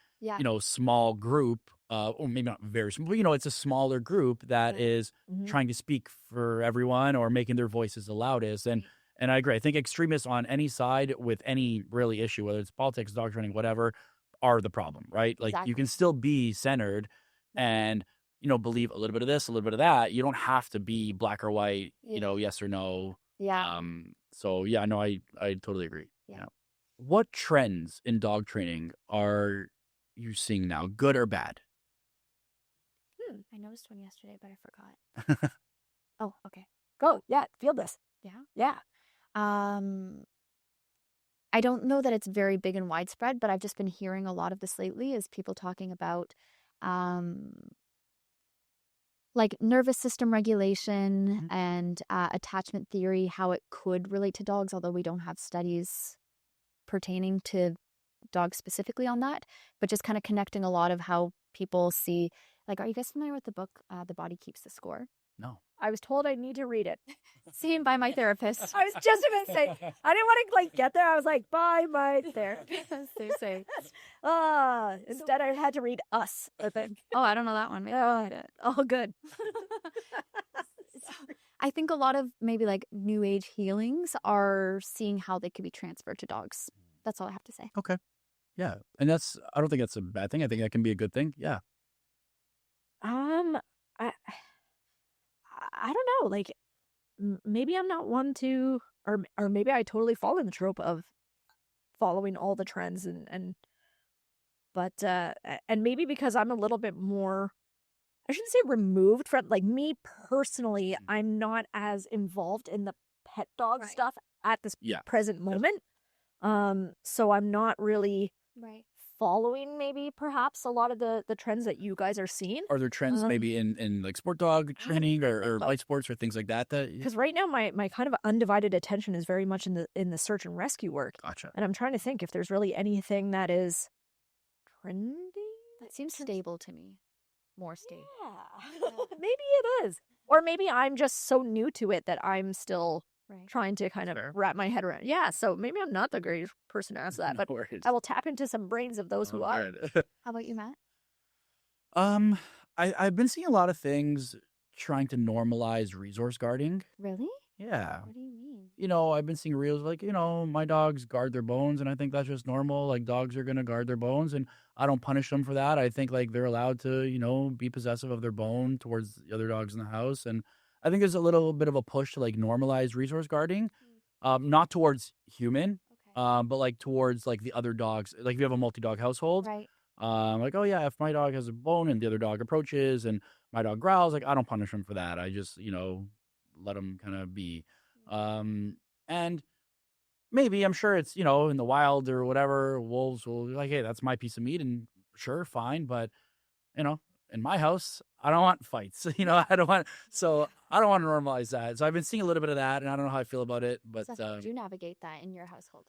small group, or maybe not very small, but, it's a smaller group that is trying to speak for everyone or making their voices the loudest. And I agree. I think extremists on any side with any really issue, whether it's politics, dog training, whatever, are the problem, right? Like you can still be centered and, believe a little bit of this, a little bit of that. You don't have to be black or white, yes or no. Yeah. So yeah, no, I totally agree. Yeah. What trends in dog training are you seeing now, good or bad? I noticed one yesterday, but I forgot. Oh, okay. Go. Yeah. Feel this. Yeah. Yeah. I don't know that it's very big and widespread, but I've just been hearing a lot of this lately, is people talking about like nervous system regulation and attachment theory, how it could relate to dogs, although we don't have studies pertaining to dogs specifically on that, but just kind of connecting a lot of how people see, like, are you guys familiar with the book, The Body Keeps the Score? No. I was told I need to read it. Seen by my therapist. I was just about to say, I didn't want to get there. I was like, bye, my therapist. Same. Instead I had to read Us, I think. Oh, I don't know that one. Maybe Oh, good. I think a lot of maybe like new age healings are seeing how they could be transferred to dogs. That's all I have to say. Okay. Yeah. And I don't think that's a bad thing. I think that can be a good thing. Yeah. I don't know. Like, maybe I'm not one to, or maybe I totally fall in the trope of following all the trends but maybe because I'm a little bit more, I shouldn't say removed from, like, me personally, I'm not as involved in the pet dog stuff at this present moment. So I'm not really following maybe perhaps a lot of the trends that you guys are seeing. Are there trends maybe in like sport dog training or light sports or things like that? Because right now my kind of undivided attention is very much in the search and rescue work. Gotcha. And I'm trying to think if there's really anything that is trendy. That seems stable to me. More stable. Yeah. Maybe it is. Or maybe I'm just so new to it that I'm still Right. trying to kind of Fair. wrap my head around. Yeah, so maybe I'm not the greatest person to ask that, but No worries. I will tap into some brains of those who Oh, are. good. How about you, Matt? I've been seeing a lot of things trying to normalize resource guarding. Really? Yeah. What do you mean? I've been seeing reels like, my dogs guard their bones, and I think that's just normal. Like, dogs are going to guard their bones, and I don't punish them for that. I think, like, they're allowed to, be possessive of their bone towards the other dogs in the house. And I think there's a little bit of a push to, like, normalize resource guarding, not towards human, Okay. but, like, towards, like, the other dogs. Like, if you have a multi-dog household, Right. like, oh, yeah, if my dog has a bone and the other dog approaches and my dog growls, like, I don't punish him for that. I just, let him kind of be. And maybe I'm sure it's, in the wild or whatever, wolves will be like, hey, that's my piece of meat. And sure, fine. But, in my house, I don't want fights. I don't want, so I don't want to normalize that. So I've been seeing a little bit of that, and I don't know how I feel about it, but Seth, how do you navigate that in your household?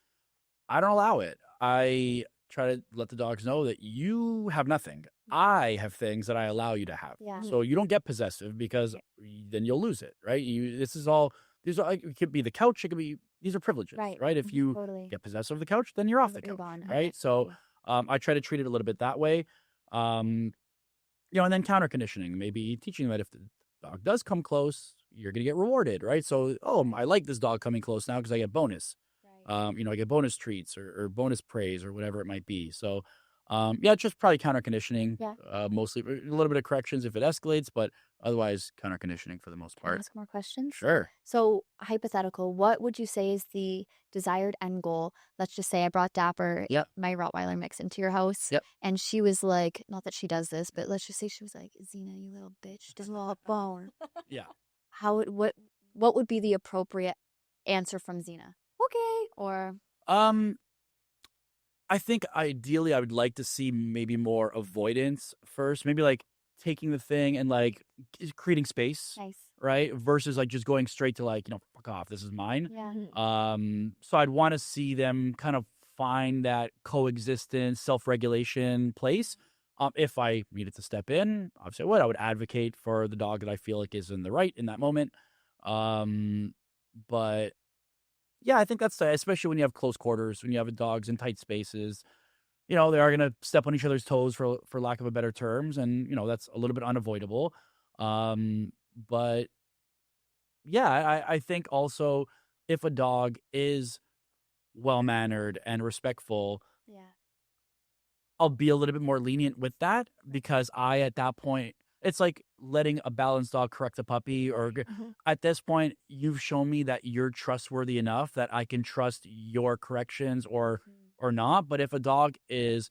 I don't allow it. I try to let the dogs know that you have nothing. I have things that I allow you to have. Yeah. So you don't get possessive, because then you'll lose it, right? These are, it could be the couch. It could be, these are privileges, Right. right? If you Totally. get possessive of the couch, then you're off the Move couch, on. right? Okay. So I try to treat it a little bit that way. And then counter conditioning, maybe teaching that if the dog does come close, you're going to get rewarded, right? So, I like this dog coming close now because I get bonus. Right. I get bonus treats or bonus praise or whatever it might be. So, it's just probably counter conditioning. Yeah. Mostly a little bit of corrections if it escalates, but otherwise counter conditioning for the most Can I part. ask more questions? Sure. So, hypothetical, what would you say is the desired end goal? Let's just say I brought Dapper, Yep. my Rottweiler mix, into your house. Yep. And she was like, not that she does this, but let's just say she was like, Xena, you little bitch, doesn't want a bone. Yeah. What would be the appropriate answer from Xena? Okay. Or I think ideally I would like to see maybe more avoidance first. Maybe like taking the thing and like creating space, nice. right? Versus like just going straight to like, fuck off, this is mine. Yeah. So I'd want to see them kind of find that coexistence, self-regulation place. If I needed to step in, obviously I would advocate for the dog that I feel like is in the right in that moment. But yeah, I think that's especially when you have close quarters, when you have dogs in tight spaces, they are going to step on each other's toes for lack of a better terms. And, that's a little bit unavoidable. But yeah, I think also if a dog is well-mannered and respectful, Yeah. I'll be a little bit more lenient with that, because at that point, it's like letting a balanced dog correct a puppy, or at this point, you've shown me that you're trustworthy enough that I can trust your corrections or not. But if a dog is,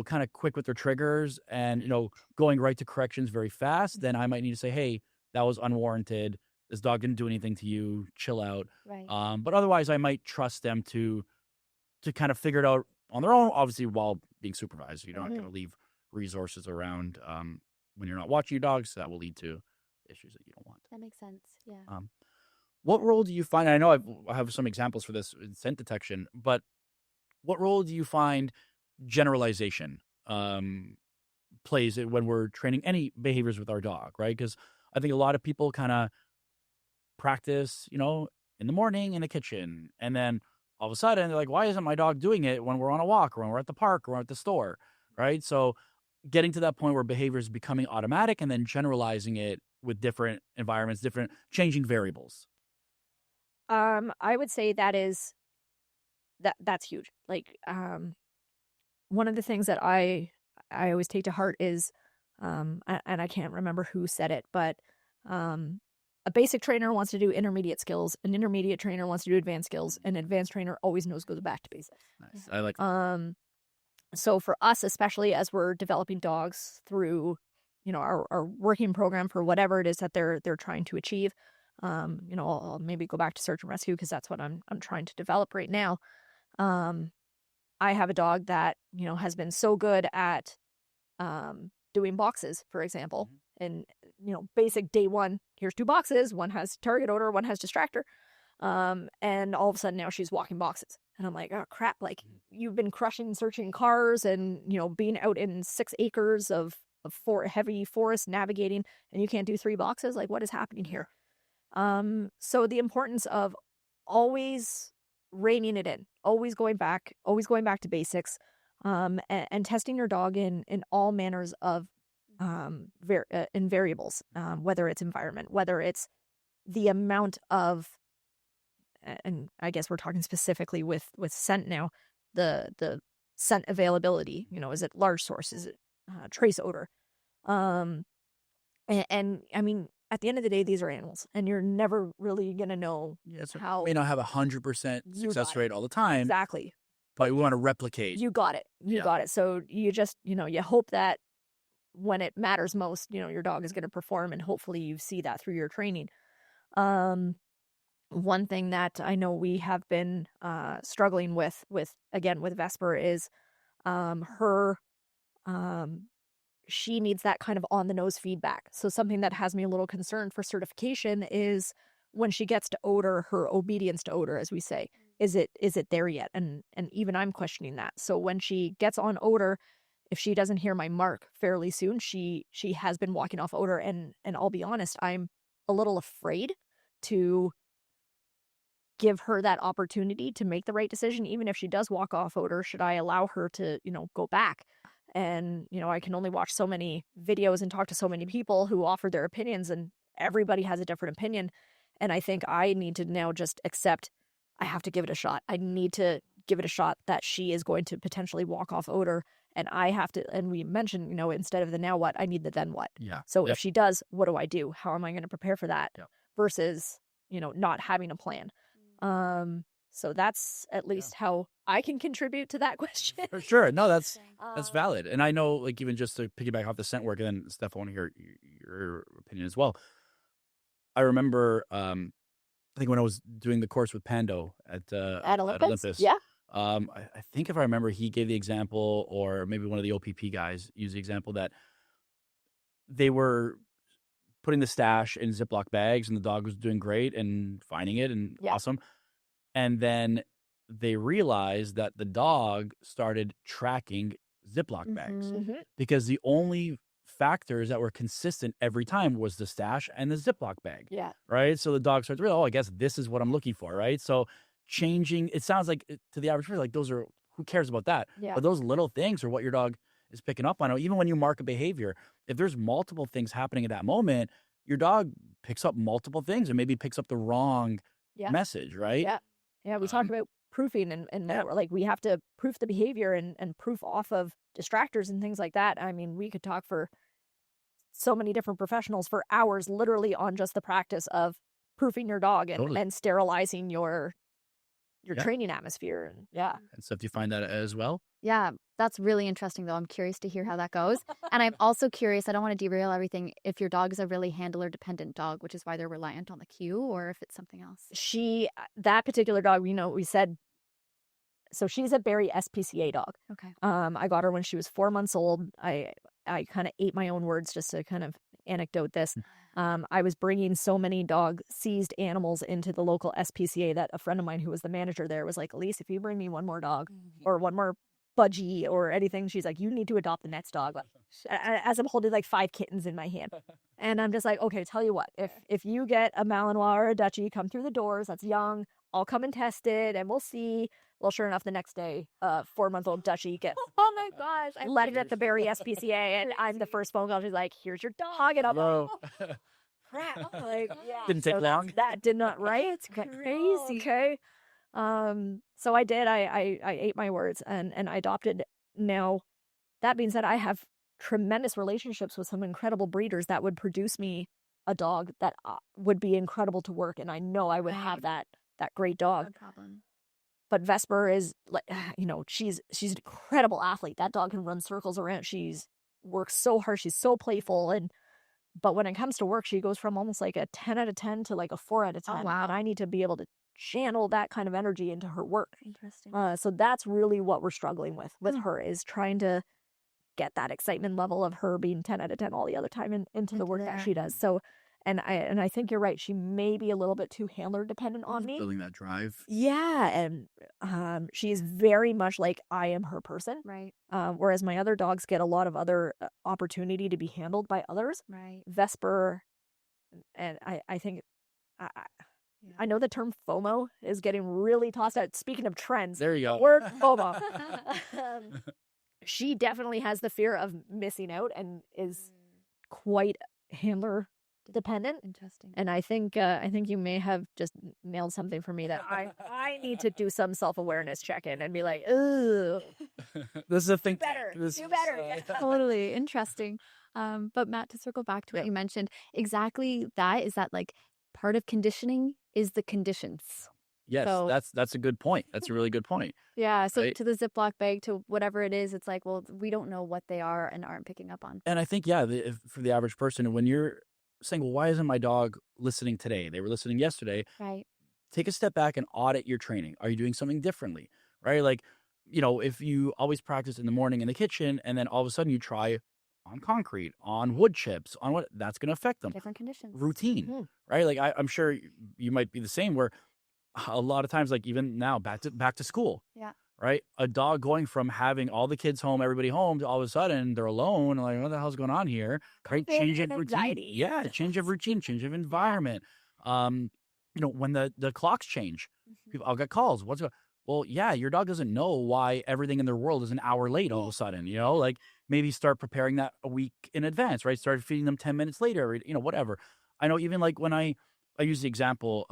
kind of quick with their triggers and, going right to corrections very fast, then I might need to say, hey, that was unwarranted. This dog didn't do anything to you. Chill out. Right. But otherwise, I might trust them to kind of figure it out on their own, obviously while being supervised. You're not going to leave resources around when you're not watching your dogs. That will lead to issues that you don't want. That makes sense. Yeah. What role do you find? I know I have some examples for this in scent detection, but what role do you find generalization plays when we're training any behaviors with our dog, right? Because I think a lot of people kind of practice, in the morning in the kitchen, and then all of a sudden they're like, why isn't my dog doing it when we're on a walk or when we're at the park or we're at the store, right? So getting to that point where behavior is becoming automatic and then generalizing it with different environments, different changing variables. I would say that's huge. Like, one of the things that I always take to heart is, and I can't remember who said it, but a basic trainer wants to do intermediate skills, an intermediate trainer wants to do advanced skills, an advanced trainer always goes back to basics. Nice. I like that. So for us, especially as we're developing dogs through, our working program for whatever it is that they're trying to achieve, I'll maybe go back to search and rescue because that's what I'm trying to develop right now. I have a dog that, has been so good at doing boxes, for example. And, basic day one, here's 2 boxes. One has target odor, one has distractor. And all of a sudden now she's walking boxes. And I'm like, oh, crap. Like, you've been searching cars and, being out in 6 acres of heavy forest navigating, and you can't do 3 boxes. Like, what is happening here? So the importance of always reining it in, always going back to basics, and testing your dog in all manners of in variables, whether it's environment, whether it's the amount of, and I guess we're talking specifically with scent now, the scent availability. Is it large source? Is it trace odor? And I mean, at the end of the day, these are animals, and you're never really gonna know So how. may not have 100% You success got it. rate all the time, Exactly. but we want to replicate. You got it. You Yeah. got it. So you just, you hope that when it matters most, your dog is going to perform, and hopefully you see that through your training. One thing that I know we have been struggling with Vesper is her she needs that kind of on the nose feedback. So something that has me a little concerned for certification is when she gets to odor, her obedience to odor, as we say. Is it there yet? And even I'm questioning that. So when she gets on odor, if she doesn't hear my mark fairly soon, she has been walking off odor, and I'll be honest, I'm a little afraid to give her that opportunity to make the right decision. Even if she does walk off odor, should I allow her to, go back? And, I can only watch so many videos and talk to so many people who offer their opinions, and everybody has a different opinion. And I think I need to now just accept I have to give it a shot. I need to give it a shot that she is going to potentially walk off odor. And I have to, and we mentioned, instead of the now what, I need the then what. Yeah. So if she does, what do I do? How am I going to prepare for that? Yep. Versus, not having a plan. So that's at least how I can contribute to that question. For sure. No, that's valid. And I know, like, even just to piggyback off the scent work, and then Steph, I want to hear your opinion as well. I remember, I think when I was doing the course with Pando at Olympus. Yeah. I think if I remember, he gave the example, or maybe one of the OPP guys used the example that they were putting the stash in Ziploc bags, and the dog was doing great and finding it and awesome. And then they realized that the dog started tracking Ziploc bags because the only factors that were consistent every time was the stash and the Ziploc bag. Yeah. Right. So the dog starts to realize, I guess this is what I'm looking for. Right. So changing, it sounds like to the average person, like those are, who cares about that? Yeah. But those little things are what your dog is picking up on. Even when you mark a behavior, if there's multiple things happening at that moment, your dog picks up multiple things and maybe picks up the wrong message. Right. Yeah. Yeah, we talked about proofing and like we have to proof the behavior and proof off of distractors and things like that. I mean, we could talk for so many different professionals for hours literally on just the practice of proofing your dog and sterilizing your training atmosphere. And And so do you find that as well? Yeah, that's really interesting, though. I'm curious to hear how that goes. And I'm also curious, I don't want to derail everything, if your dog is a really handler-dependent dog, which is why they're reliant on the cue, or if it's something else. That particular dog, we said, so she's a Berry SPCA dog. Okay. I got her when she was 4 months old. I kind of ate my own words just to kind of anecdote this. I was bringing so many dog-seized animals into the local SPCA that a friend of mine who was the manager there was like, Elise, if you bring me one more dog or one more budgie or anything, she's like, you need to adopt the next dog. As I'm holding like 5 kittens in my hand. And I'm just like, okay, tell you what, if you get a Malinois or a Dutchie come through the doors, that's young, I'll come and test it and we'll see. Well, sure enough, the next day, 4-month-old Dutchie gets Oh my gosh. I led it at the Berry SPCA, and I'm the first phone call. She's like, here's your dog. And I'm like, crap. Like, Didn't take long. That did not, right? It's crazy. Okay. So I did. I ate my words and I adopted. Now, that being said, I have tremendous relationships with some incredible breeders that would produce me a dog that would be incredible to work, and I know I would have that great dog. No problem. But Vesper is like, she's an incredible athlete. That dog can run circles around. She's works so hard. She's so playful. But when it comes to work, she goes from almost like a 10 out of 10 to like a 4 out of 10. Oh, wow. And I need to be able to channel that kind of energy into her work. Interesting. So that's really what we're struggling with her, is trying to get that excitement level of her being 10 out of 10 all the other time into the work that she does. So, and I think you're right. She may be a little bit too handler dependent on me. Building that drive. Yeah, and she's very much like I am her person. Right. Whereas my other dogs get a lot of other opportunity to be handled by others. Right. Vesper, and I think I know the term FOMO is getting really tossed out. Speaking of trends, There you the go. word FOMO. She definitely has the fear of missing out and is quite handler dependent. Interesting. And I think you may have just nailed something for me that I need to do some self-awareness check-in and be like, ooh, This is a thing. do better. Totally interesting. But Matt, to circle back to what you mentioned, exactly that is that like part of conditioning is the conditions. Yes, So- that's a good point. That's a really good point. Yeah. So Right. to the Ziploc bag, to whatever it is, it's like, well, we don't know what they are and aren't picking up on. And I think, yeah, for the average person, when you're saying, well, why isn't my dog listening today? They were listening yesterday. Right. Take a step back and audit your training. Are you doing something differently? Right? Like, if you always practice in the morning in the kitchen and then all of a sudden you try on concrete, on wood chips, on what, that's going to affect them. Different conditions. Routine, Mhm. right? Like I'm sure you might be the same where a lot of times, like even now back to school. Yeah. Right. A dog going from having all the kids home, everybody home, to all of a sudden they're alone. Like, what the hell's going on here? Right. Change of routine. Anxiety. Yeah. Change of routine, change of environment. When the clocks change, people, I'll get calls. Well, yeah, your dog doesn't know why everything in their world is an hour late all of a sudden, like maybe start preparing that a week in advance, right? Start feeding them 10 minutes later, whatever. I know even like when I use the example,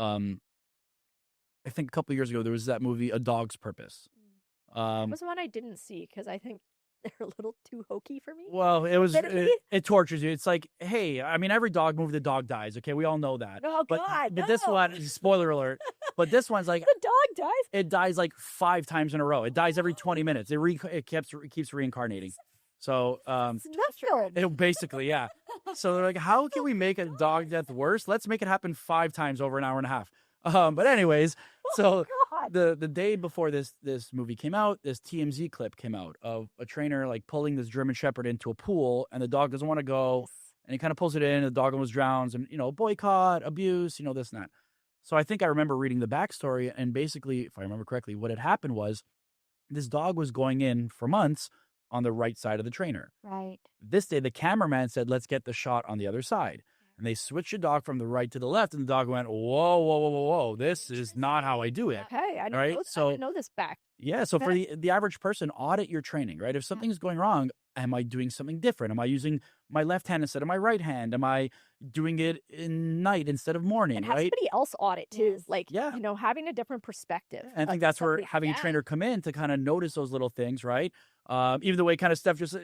I think a couple of years ago, there was that movie, A Dog's Purpose. That was one I didn't see because I think they're a little too hokey for me. Well, Admittedly. it tortures you. It's like, hey, I mean, every dog movie, the dog dies. Okay, we all know that. Oh, but, God, but this no. one, spoiler alert, but this one's like, The dog dies. it dies like 5 times in a row. It dies every 20 minutes. It keeps reincarnating. So, It's not film. basically, yeah. So they're like, how can we make a dog death worse? Let's make it happen 5 times over an hour and a half. But anyways, so God. the day before this movie came out, this TMZ clip came out of a trainer like pulling this German Shepherd into a pool, and the dog doesn't want to go, and he kind of pulls it in, and the dog almost drowns, and boycott, abuse, this and that. So I think I remember reading the backstory, and basically, if I remember correctly, what had happened was this dog was going in for months on the right side of the trainer. Right. This day, the cameraman said, let's get the shot on the other side. And they switched the dog from the right to the left, and the dog went, whoa, whoa, whoa, whoa, whoa. This is not how I do it. Okay, I didn't, Right? I didn't know this back. Yeah, so for the average person, audit your training, right? If something's going wrong, am I doing something different? Am I using my left hand instead of my right hand? Am I doing it in night instead of morning, And have right? somebody else audit too. Yes. Like, Yeah. having a different perspective. And I think of that's where something. having a Yeah. trainer come in to kind of notice those little things, right? Even the way kind of Steph just,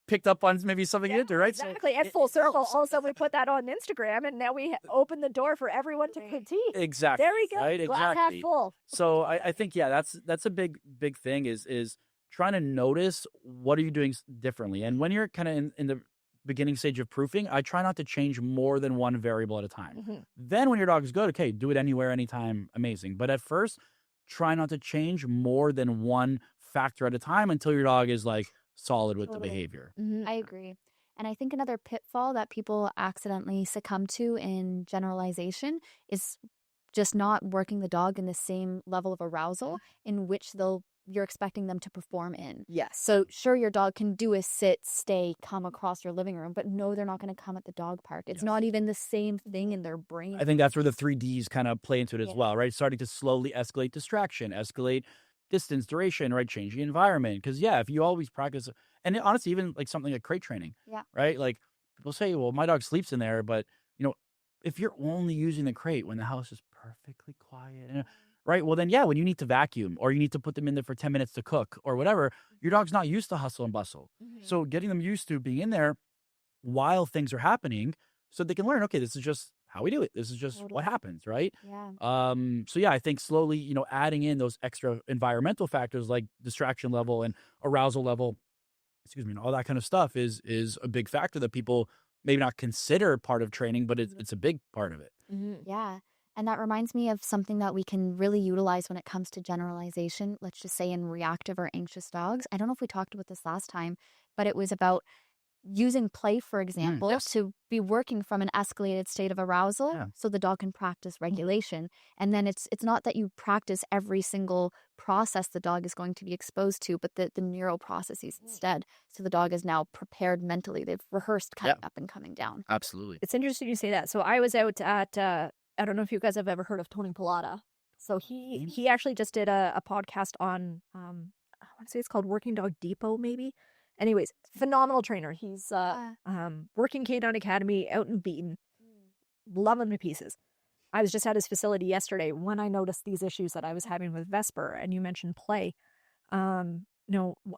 picked up on maybe something you did, right? So Exactly. At full circle. Also, we put that on Instagram, and now we open the door for everyone to critique. exactly. There we go. Right? Glass half Exactly. full. So I think, yeah, that's a big thing is trying to notice what are you doing differently. And when you're kind of in the beginning stage of proofing, I try not to change more than one variable at a time. Mhm. Then when your dog is good, okay, do it anywhere, anytime, amazing. But at first, try not to change more than one factor at a time until your dog is like solid with Totally. the behavior. I agree. And I think another pitfall that people accidentally succumb to in generalization is just not working the dog in the same level of arousal in which you're expecting them to perform in. Yes. So sure, your dog can do a sit, stay, come across your living room, but no, they're not going to come at the dog park. It's Yes. not even the same thing in their brain. I think that's where the 3Ds kind of play into it as Yeah. well, right? Starting to slowly escalate distraction, escalate distance, duration, right? Changing environment. Because, yeah, if you always practice, and honestly, even like something like crate training, Yeah. right? Like people say, well, my dog sleeps in there, but, if you're only using the crate when the house is perfectly quiet, right? Well, then, yeah, when you need to vacuum or you need to put them in there for 10 minutes to cook or whatever, your dog's not used to hustle and bustle. So getting them used to being in there while things are happening so they can learn, okay, this is just how we do it. This is just Totally. what happens, right? Yeah. So yeah, I think slowly, adding in those extra environmental factors like distraction level and arousal level, and all that kind of stuff is a big factor that people maybe not consider part of training, but it's a big part of it. Yeah. And that reminds me of something that we can really utilize when it comes to generalization. Let's just say in reactive or anxious dogs. I don't know if we talked about this last time, but it was about using play, for example, yes. to be working from an escalated state of arousal Yeah. so the dog can practice regulation. And then it's not that you practice every single process the dog is going to be exposed to, but the neural processes instead. So the dog is now prepared mentally. They've rehearsed coming up and coming down. Absolutely. It's interesting you say that. So I was out at I don't know if you guys have ever heard of Tony Pilata. So he actually just did a podcast on, I want to say it's called Working Dog Depot, maybe. Anyways, phenomenal trainer. He's working K9 Academy out in Beaton. Love him to pieces. I was just at his facility yesterday when I noticed these issues that I was having with Vesper, and you mentioned play. I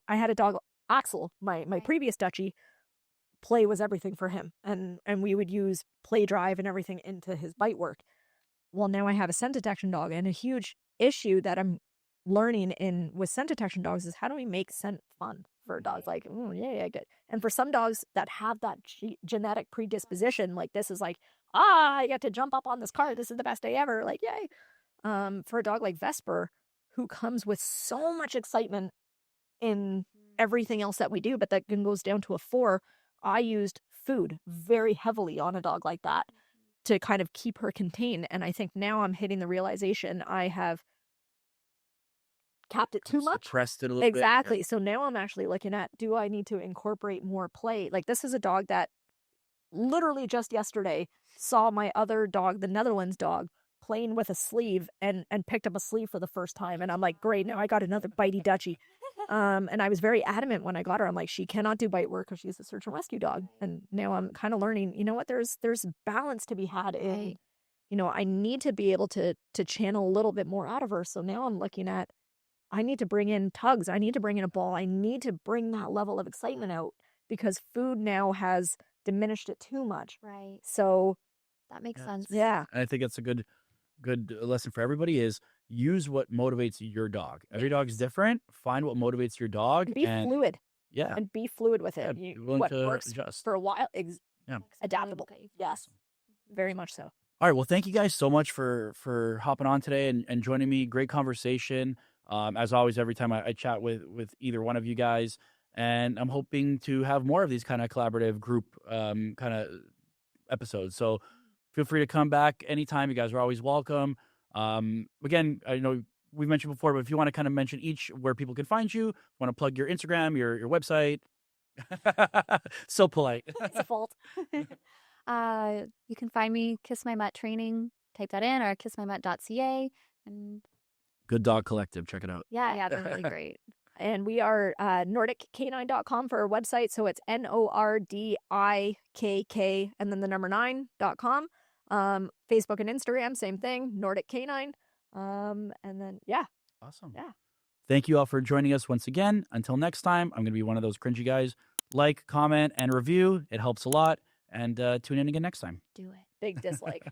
had a dog, Axel, my previous Dutchie. Play was everything for him, and we would use play drive and everything into his bite work. Well, now I have a scent detection dog, and a huge issue that I'm learning with scent detection dogs is how do we make scent fun for dogs? Like, yeah, good. And for some dogs that have that genetic predisposition, like this is like, I get to jump up on this cart. This is the best day ever. Like, yay. For a dog like Vesper, who comes with so much excitement in everything else that we do, but that goes down to a 4, I used food very heavily on a dog like that to kind of keep her contained. And I think now I'm hitting the realization I have capped it too much. Suppressed it a little bit. Exactly. So now I'm actually looking at, do I need to incorporate more play? Like this is a dog that literally just yesterday saw my other dog, the Netherlands dog, playing with a sleeve and picked up a sleeve for the first time. And I'm like, great, now I got another bitey Dutchie. And I was very adamant when I got her. I'm like, she cannot do bite work because she's a search and rescue dog. And now I'm kind of learning, you know what, there's balance to be had in, I need to be able to channel a little bit more out of her. So now I'm looking at, I need to bring in tugs. I need to bring in a ball. I need to bring that level of excitement out because food now has diminished it too much. Right. So that makes sense. Yeah. And I think that's a good lesson for everybody is use what motivates your dog. Every dog is different. Find what motivates your dog. Be fluid. Yeah. And be fluid with it. Be willing what to works adjust. for a while, adaptable. Okay. Yes. Very much so. All right. Well, thank you guys so much for hopping on today and joining me. Great conversation. As always, every time I chat with either one of you guys, and I'm hoping to have more of these kind of collaborative group kind of episodes. So feel free to come back anytime. You guys are always welcome. Again, I know we've mentioned before, but if you want to kind of mention each where people can find you, want to plug your Instagram, your website. So polite. It's a fault. You can find me, Kiss My Mutt Training. Type that in, or kissmymutt.ca. And Good Dog Collective. Check it out. yeah, they're really great. And we are NordikK9.com for our website. So it's NORDIKK and then the number 9.com. Facebook and Instagram, same thing, Nordik K9. And then, yeah. Awesome. Yeah. Thank you all for joining us once again. Until next time, I'm going to be one of those cringy guys. Like, comment, and review. It helps a lot. And tune in again next time. Do it. Big dislike.